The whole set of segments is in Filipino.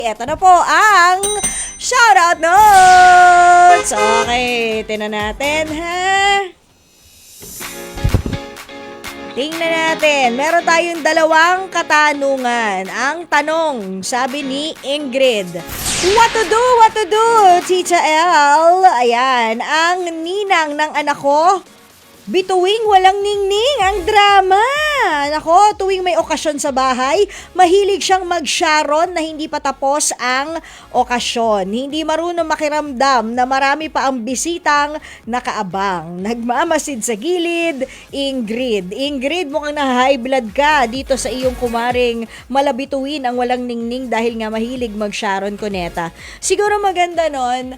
Ito na po ang shoutout notes! Okay, tinan natin ha. Tingnan natin, meron tayong dalawang katanungan. Ang tanong, sabi ni Ingrid, What to do, Tita L? Ayan, ang ninang ng anak ko, bituing walang ningning ang drama. Nako, tuwing may okasyon sa bahay, mahilig siyang mag-sharon na hindi pa tapos ang okasyon. Hindi marunong makiramdam na marami pa ang bisitang nakaabang. Nagmamasid sa gilid, Ingrid. Ingrid, mukhang na-high blood ka dito sa iyong kumaring malabituin ang walang ningning dahil nga mahilig mag-sharon Cuneta. Siguro maganda nun,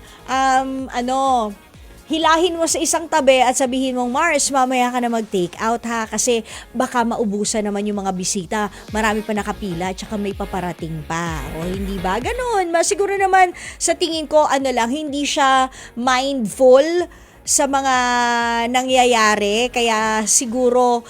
hilahin mo sa isang tabi at sabihin mong, Mars, mamaya ka na mag-take out ha, kasi baka maubusan naman yung mga bisita. Marami pa nakapila at saka may paparating pa. O hindi ba? Ganun. Siguro naman sa tingin ko, hindi siya mindful sa mga nangyayari, kaya siguro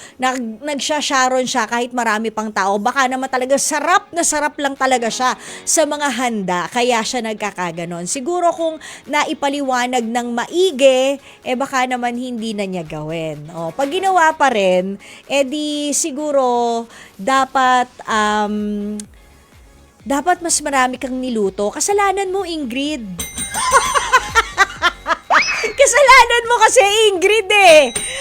nagsha-sharon siya kahit marami pang tao. Baka naman talaga sarap na sarap lang talaga siya sa mga handa, kaya siya nagkakaganon. Siguro kung naipaliwanag ng maigi, baka naman hindi na niya gawin. Pag ginawa pa rin, di siguro dapat mas marami kang niluto. Kasalanan mo, Ingrid. Kasalanan mo kasi, Ingrid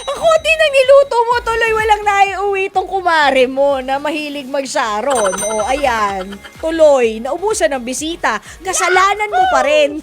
Ang konti nang niluto mo, tuloy walang naiuwi tong kumare mo na mahilig mag-sharon. Ayan, tuloy, naubusan ng bisita. Kasalanan mo pa rin.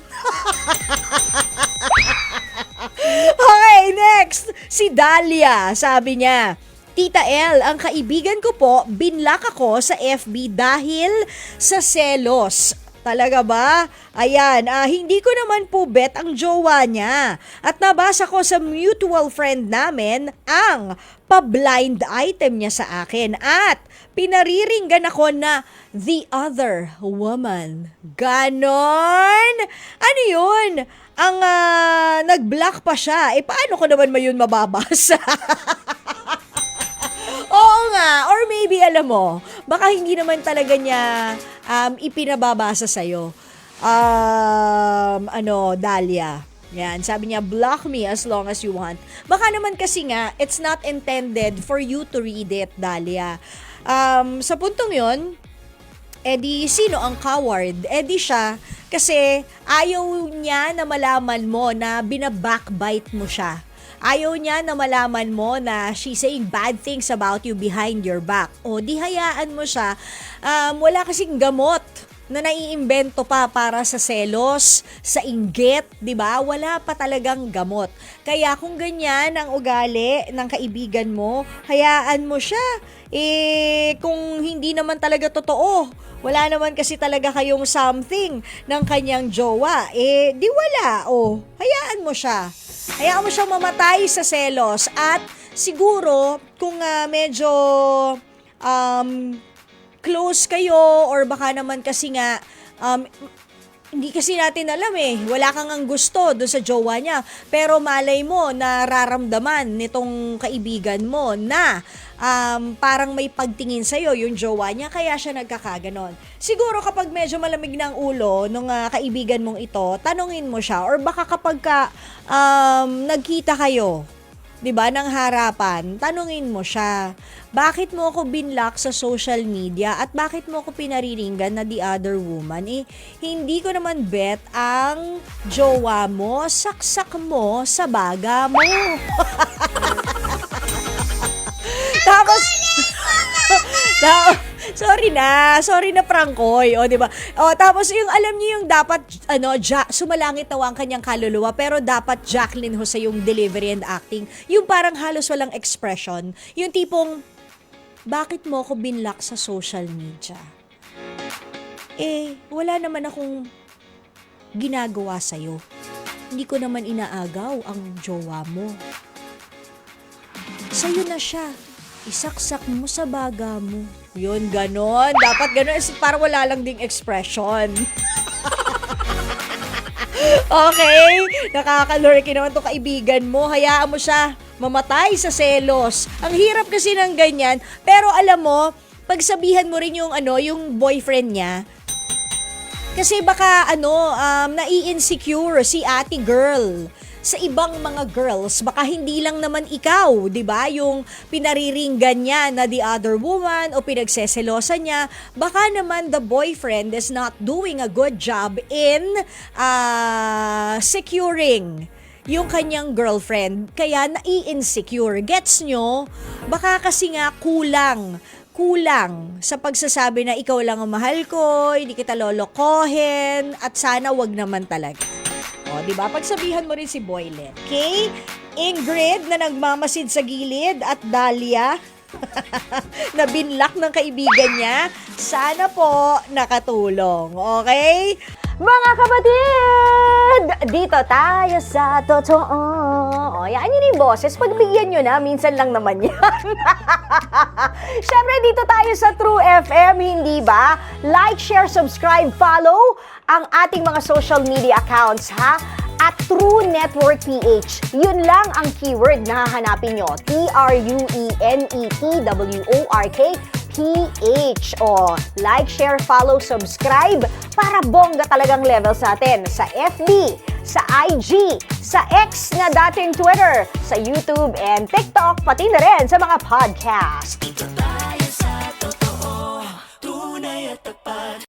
Okay, next. Si Dahlia, sabi niya, Tita L, ang kaibigan ko po, binlock ako sa FB dahil sa selos. Talaga ba? Ayan, hindi ko naman po bet ang jowa niya. At nabasa ko sa mutual friend namin ang pa-blind item niya sa akin. At pinariringgan ako na the other woman. Ganon? Ano yun? Ang nag-block pa siya. Paano ko naman yun mababasa? Oo nga, or maybe alam mo, baka hindi naman talaga niya ipinababasa sa'yo. Dahlia. Yan, sabi niya, block me as long as you want. Baka naman kasi nga, it's not intended for you to read it, Dahlia. Sa puntong yun, sino ang coward? Siya, kasi ayaw niya na malaman mo na binabackbite mo siya. Ayaw niya na malaman mo na she's saying bad things about you behind your back. Di hayaan mo siya. Wala kasing gamot na naiimbento pa para sa selos, sa inggit, 'di ba? Wala pa talagang gamot. Kaya kung ganyan ang ugali ng kaibigan mo, hayaan mo siya. Kung hindi naman talaga totoo, wala naman kasi talaga kayong something ng kanyang jowa, di wala. Hayaan mo siya. Hayaan mo siyang mamatay sa selos. At siguro, kung medyo close kayo, or baka naman kasi nga, hindi kasi natin alam wala kang ang gusto doon sa jowa niya. Pero malay mo, nararamdaman nitong kaibigan mo na parang may pagtingin sa'yo yung jowa niya, kaya siya nagkakaganon. Siguro kapag medyo malamig ng ulo nung kaibigan mong ito, tanungin mo siya, or baka kapag nagkita kayo, 'di ba, ng harapan, tanungin mo siya, bakit mo ako binlock sa social media at bakit mo ako pinariringgan na the other woman? Hindi ko naman bet ang jowa mo, saksak mo sa baga mo. Tapos, sorry na Prangkoy, di ba? Tapos yung alam niyo yung dapat sumalangit nawa ang kanyang kaluluwa, pero dapat Jacqueline Jose yung delivery and acting. Yung parang halos walang expression. Yung tipong, bakit mo ako binlock sa social media? Wala naman akong ginagawa sa'yo. Hindi ko naman inaagaw ang jowa mo. Sa'yo na siya. Isaksak mo sa baga mo. Yun, ganon. Dapat ganon. Para wala lang ding expression. Okay? Nakakalurky naman itong kaibigan mo. Hayaan mo siya mamatay sa selos. Ang hirap kasi ng ganyan. Pero alam mo, pagsabihan mo rin yung boyfriend niya, Kasi baka nai-insecure si ate girl sa ibang mga girls, baka hindi lang naman ikaw, 'di ba? Yung pinariringgan niya na the other woman o pinagseselosa niya, baka naman the boyfriend is not doing a good job in securing yung kanyang girlfriend, kaya nai-insecure. Gets nyo? Baka kasi nga kulang sa pagsasabi na ikaw lang ang mahal ko, hindi kita lolokohin, at sana wag naman talaga. O, di ba? Pagsabihan mo rin si Boylet. Okay? Ingrid na nagmamasid sa gilid at Dahlia na binlock ng kaibigan niya. Sana po nakatulong. Okay? Mga kapatid! Dito tayo sa totoo. O, yan yun yung boses. Pagbigyan nyo na, minsan lang naman yan. Siyempre, dito tayo sa True FM, hindi ba? Like, share, subscribe, follow ang ating mga social media accounts, ha? At True Network PH. Yun lang ang keyword na hahanapin nyo. TrueNetwork PH. O, like, share, follow, subscribe para bongga talagang levels natin sa FB, sa IG, sa X na dating Twitter, sa YouTube and TikTok, pati na rin sa mga podcast.